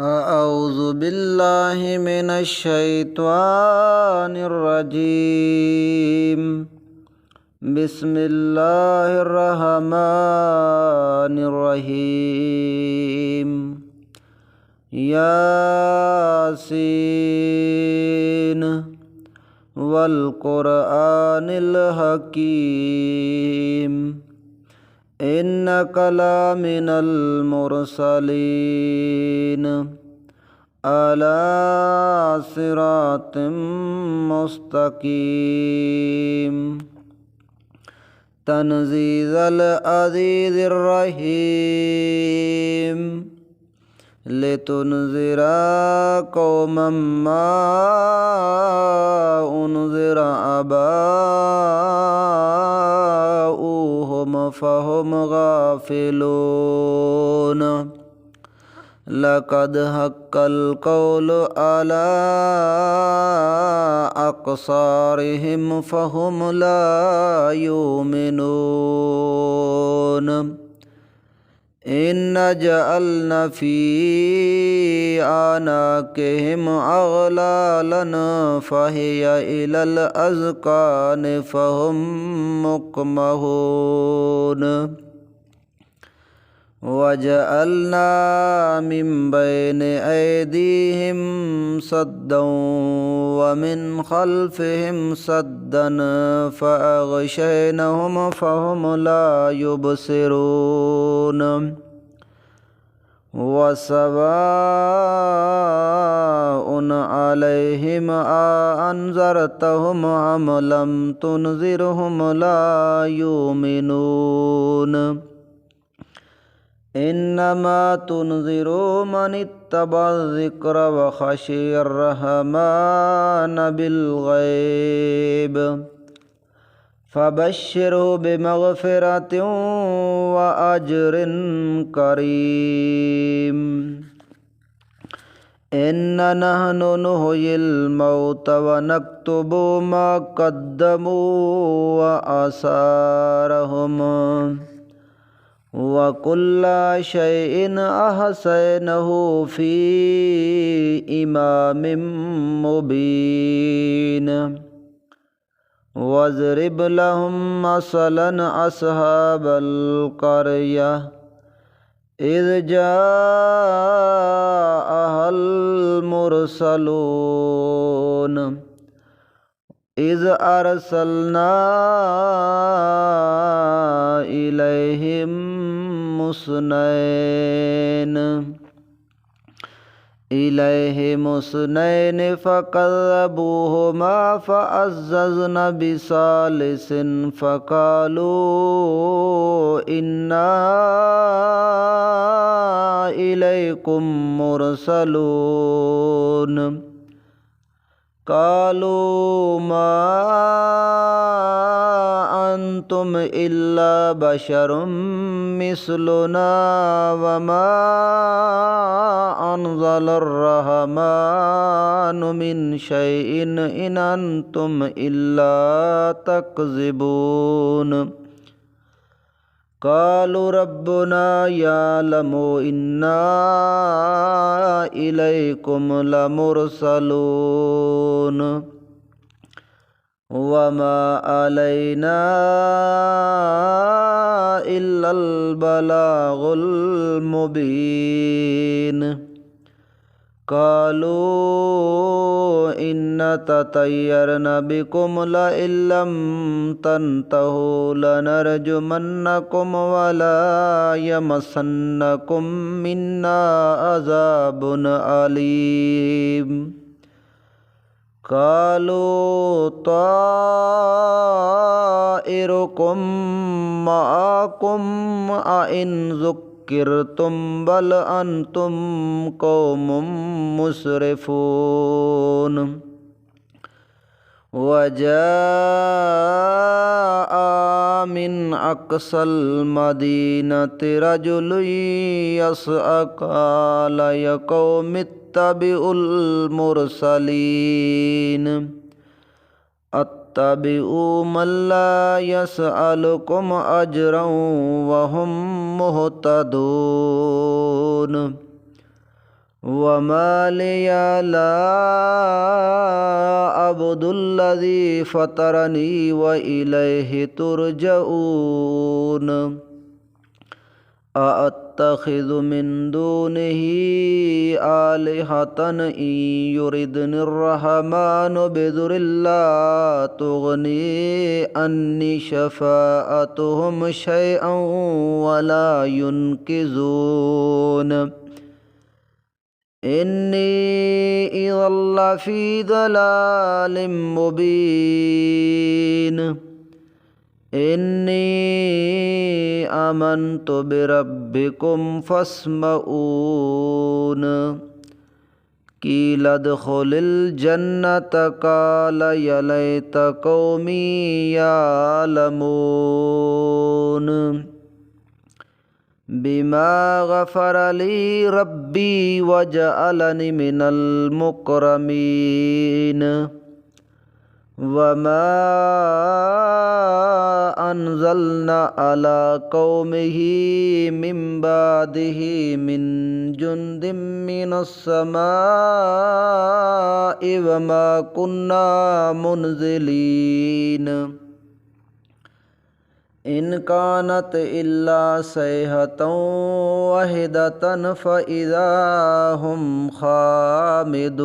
أعوذ بالله من الشيطان الرجيم. بسم الله الرحمن الرحيم. ياسين والقرآن الحكيم إنك لمن المرسلين على صراط مستقيم تنزيل العزيز الرحيم لتنذر قوما ما أنذر آباؤهم فهم غافلون. لقد حق القول على أقصارهم فهم لا يؤمنون. إن جعلنا في أعناقهم أغلالا فهي إلى الأذقان فهم مقمحون. وجعلنا من بين أيديهم سدا ومن خلفهم سدا فأغشيناهم فهم لا يبصرون. وسواء عليهم أأنذرتهم أم لم تنذرهم لا يؤمنون. إنما تنذر من اتبع الذكر وخشي الرحمن بالغيب فبشره بمغفرة وأجر كريم. إنا نحن نحيي الموتى ونكتب ما قدموا وآثارهم وكل شيء أحصيناه في إمام مبين. واضرب لهم مثلا أصحاب القرية إذ جاءها المرسلون إذ أرسلنا إليهم اثنين فكذبوهما فعززنا بثالث فقالوا إنا إليكم مرسلون. قالوا ما أنتم إلا بشر مثلنا وما أنزل الرحمن من شيء إن أنتم إلا تكذبون. قالوا ربنا يعلم إنا إليكم لمرسلون وما علينا إلا البلاغ المبين. قالوا إنا تطيرنا بكم لئن لم تنتهوا لنرجمنكم ولا يمسنكم منا عذاب أليم. قالوا طائركم معكم أئن ذكرتم بل أنتم قوم مسرفون. وجاء من أقصى المدينة رجل يسعى قال يا قوم اتبعوا المرسلين اتبعوا من لا يسألكم أجرا وهم مهتدون वमा लिया ला अब्दुल्लज़ी फ़तरनी व इलैहि तुरजऊन अअत्तखिज़ु मिन दूनिही आलिहतन इन युरिदनिर्रहमानु बिदुर्रिन ला तुग़नी अन्नी शफ़ाअतुहुम शैअन वला युनक़िज़ून इन्नी इज़्ज़न लफ़ी ज़लालिम मुबीन इन्नी आमन्तु बिरब्बिकुम फ़स्मऊन क़ील उद्ख़ुलिल जन्नत क़ाल या लैत क़ौमी यअलमून बिमा गफ़र ली रब्बी वजअलनी मिनल मुकरमीन वमा अनज़लना अला क़ौमिही मिन बादिही मिन जुन्दिम मिनस समाइ वमा कुन्ना मुनज़िलीन इन कानत इल्ला सैहतन वाहिदतन फ़इज़ा हुम खामिदून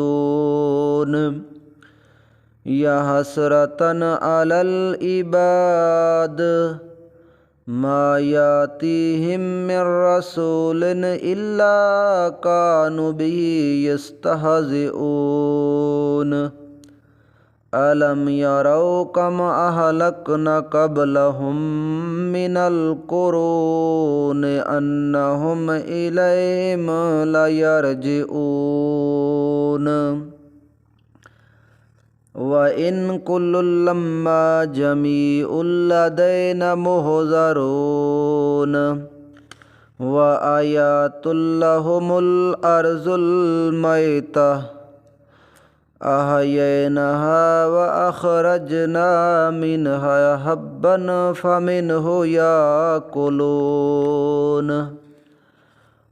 या हसरतन अलल इबाद मा यातीहिम मिर रसूलिन इल्ला कानु बिही यस्तहज़िऊन अलम यरौ कम अहलकना क़ब्लहुम मिनल क़ुरून अन्नहुम इलैहिम ला यरजिऊन व इन कुल्लुन लम्मा जमीउन लदैना मुहज़रून व आयातुल लहुमुल अर्ज़ुल मैतह अहयैनाहा व अख़रजना मिनहा हब्बन फ़मिन्हु याकुलून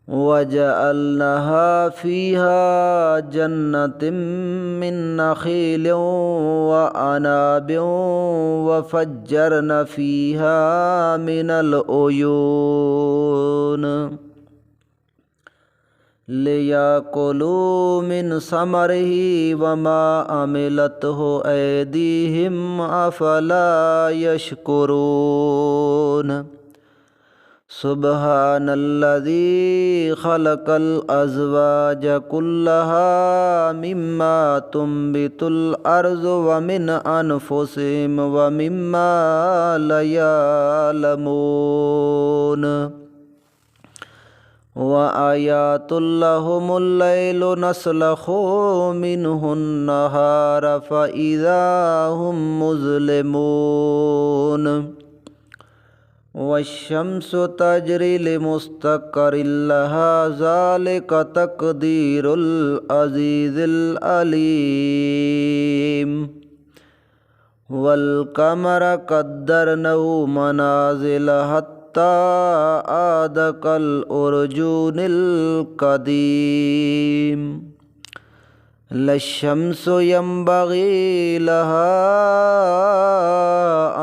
वजअलनाहा फ़ीहा जन्नतिम मिन नख़ीलिन व अनाबिन वफ़ज्जरना फ़ीहा मिनल उयून लियाकुलू मिन समरिही वमा अमिलतहु ऐदीहिम अफ़ला यशकुरून सुब्हानल्लज़ी ख़लक़ल अज़वाज कुल्लहा मिम्मा तुंबितुल अर्ज़ु व मिन अनफुसिहिम व मिम्मा ला यअलमून व आयातुल लहुमुल लैलु नस्लखु मिन्हुन नहार फ़इज़ा हुम मुज़लिमून वश्शम्सु तजरी लिमुस्तक़रिन लहा ज़ालिक तक़दीरुल अज़ीज़िल अलीम वल क़मर क़द्दरनहु मनाज़िल हत्ता आद कल उर्जूनिल क़दीम लश्शम्सु यंबग़ी लहा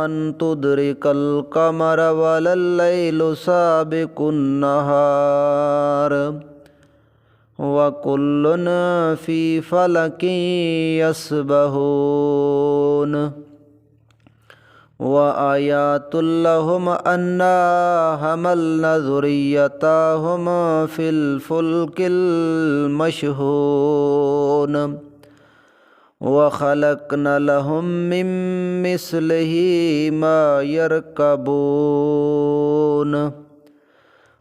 अन तुदरिकल क़मर वलल लैलु साबिक़ुन नहार व कुल्लुन फ़ी फ़लकिन यस्बहून व आयातुल लहुम अन्ना हमलना ज़ुर्रियतहुम फ़िल फ़ुल्किल मशहून व ख़लक़ना लहुम मिन मिस्लिही मा यरकबून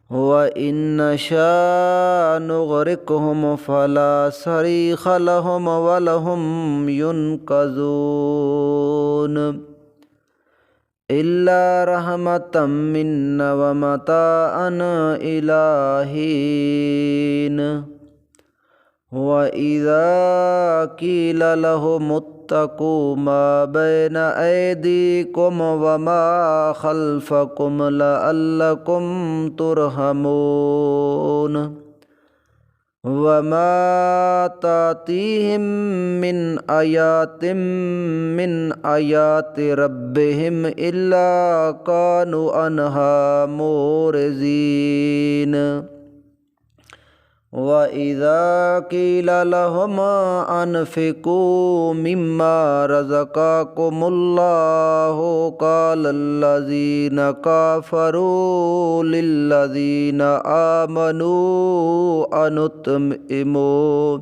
व इन नशा नुग़रिक़हुम फ़ला सरीख़ लहुम व लहुम युनक़ज़ून इल्ला रहमतम मिन्ना व मताअन इला हीन व इज़ा क़ील लहुमुत्तक़ू मा बैन ऐदीकुम व मा ख़ल्फ़कुम लअल्लकुम तुरहमून وما تأتيهم من آيات ربهم إلا كانوا عنها معرضين وإذا قيل لهم أنفقوا مما رزقكم الله قال الذين كفروا للذين آمنوا أنطعموا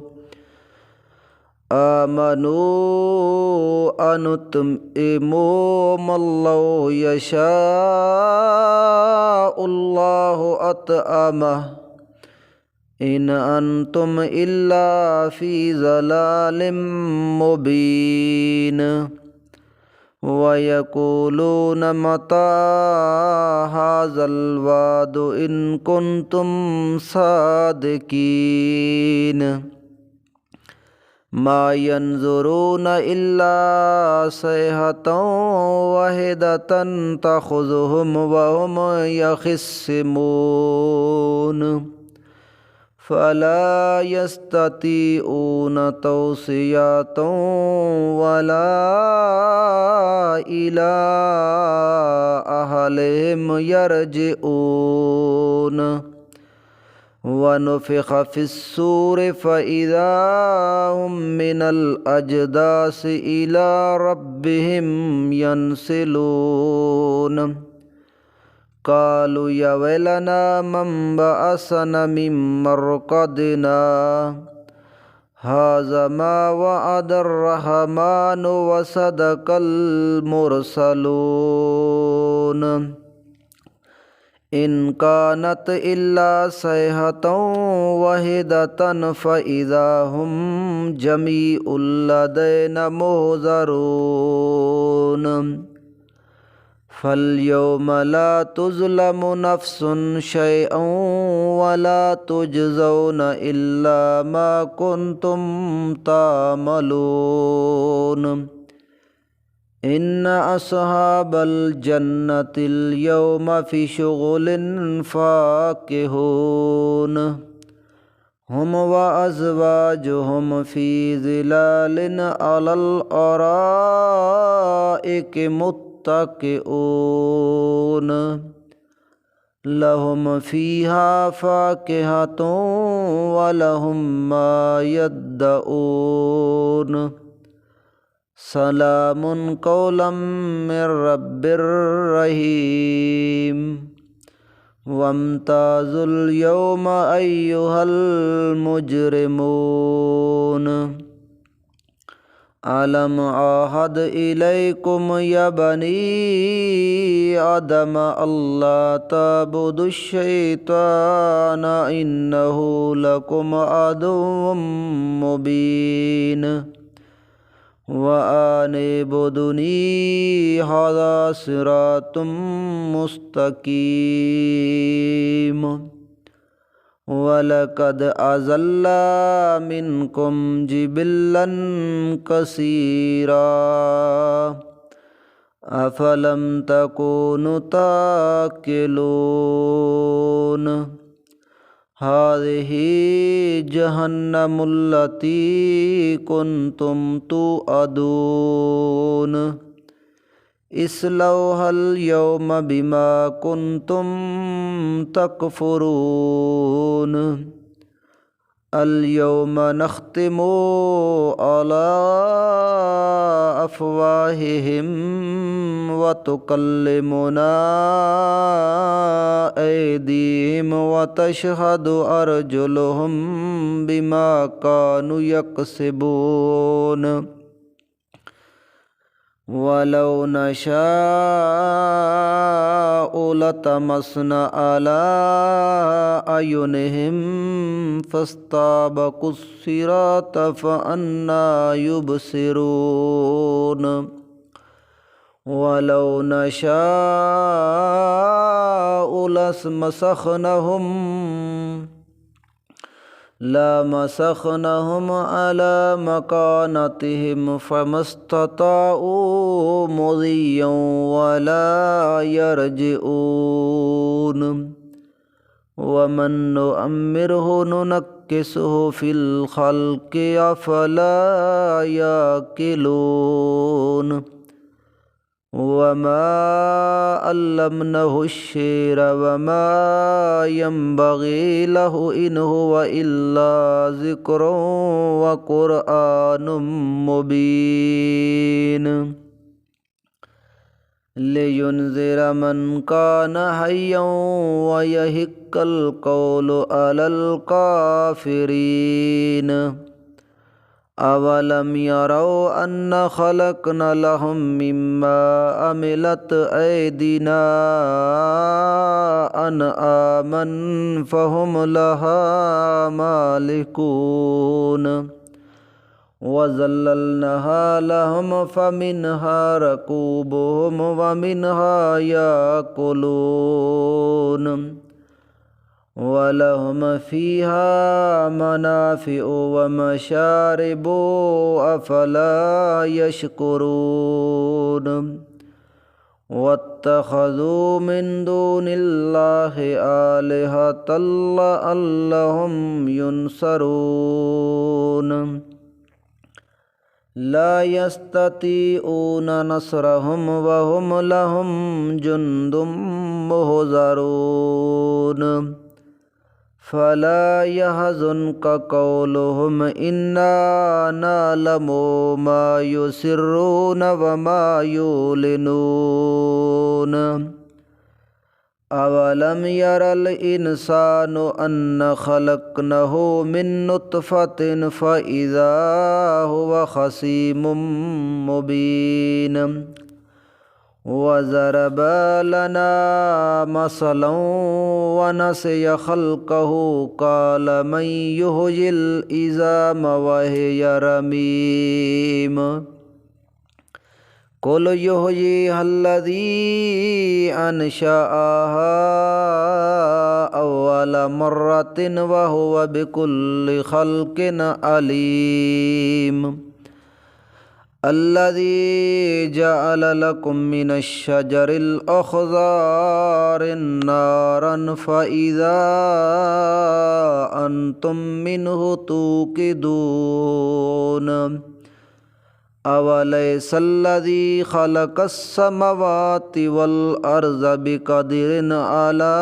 ما لو يشاء الله أطعمه إن أنتم إلا في ضلال مبين ويقولون متى هذا الوعد إن كنتم صادقين ما ينظرون إلا صيحة واحدة تأخذهم وهم يخصمون فلا يستطيعون توصية ولا إلى أهلهم يرجعون ونفخ في الصور فإذا هم من الأجداث إلى ربهم ينسلون قالوا يا ويلنا من بعثنا من مرقدنا هذا ما وعد الرحمن وصدق المرسلون إن كانت إلا صيحة واحدة فإذا هم جميع لدينا محضرون فاليوم لا تظلم نفس شيئا ولا تجزون إلا ما كنتم تعملون إن أصحاب الجنة اليوم في شغل فاكهون هم وأزواجهم في ظلال على الأرائك متكئون لهم فيها فاكهة ولهم ما يدعون سلام قولا من رب رحيم وامتازوا اليوم أيها المجرمون ألم عهد إليكم يا بني آدم ألا تعبدوا الشيطان إنه لكم عدو مبين وأن اعبدوني هذا صراط مستقيم ولقد أضل منكم جبلا كثيرا أفلم تكونوا تعقلون هذه جهنم التي كنتم توعدون اصلوها اليوم بما كنتم تكفرون اليوم نختم على أفواههم وتكلمنا أيديهم وتشهد أرجلهم بما كانوا يكسبون ولو نشاء لطمسنا على أعينهم فاستبقوا الصراط فأنى يبصرون ولو نشاء لمسخنهم على مكانتهم فما استطاعوا مضيا ولا يرجعون ومن نؤمره وننكسه في الخلق أفلا يعقلون وما علمناه الشعر وما ينبغي له إن هو إلا ذكر وقرآن مبين لينذر من كان حيا ويحق القول على الكافرين أولم يروا أن خلقنا لهم مما عملت أيدينا أنعاما فهم لها مالكون وذللناها لهم فمنها ركوبهم ومنها يأكلون ولهم فيها منافع ومشارب أفلا يشكرون واتخذوا من دون الله آلهة لعلهم ينصرون لا يستطيعون نصرهم وهم لهم جند مهزرون فلا يحزنك قولهم إنا نعلم ما يسرون وما يعلنون أولم ير الإنسان أن خلقناه من نطفة فإذا هو خصيم مبين وضرب لنا مثلا ونسي خلقه قال من يحيي العظام وهي رميم قل يحييها الذي أنشأها أول مرة وهو بكل خلق عليم الذي جعل لكم من الشجر الأخضر نارا فإذا أنتم منه توقدون أوليس الذي خلق السماوات والأرض بقدر على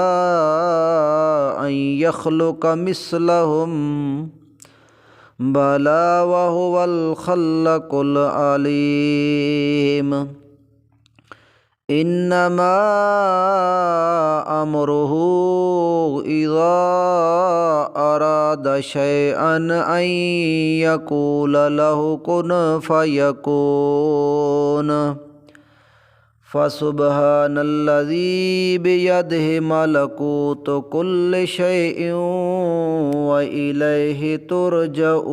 أن يخلق مثلهم بلى وهو الخلاق العليم إنما أمره إذا أراد شيئا أن يقول له كن فيكون فسبحان الذي بيده ملكوت كل شيء وإليه ترجعون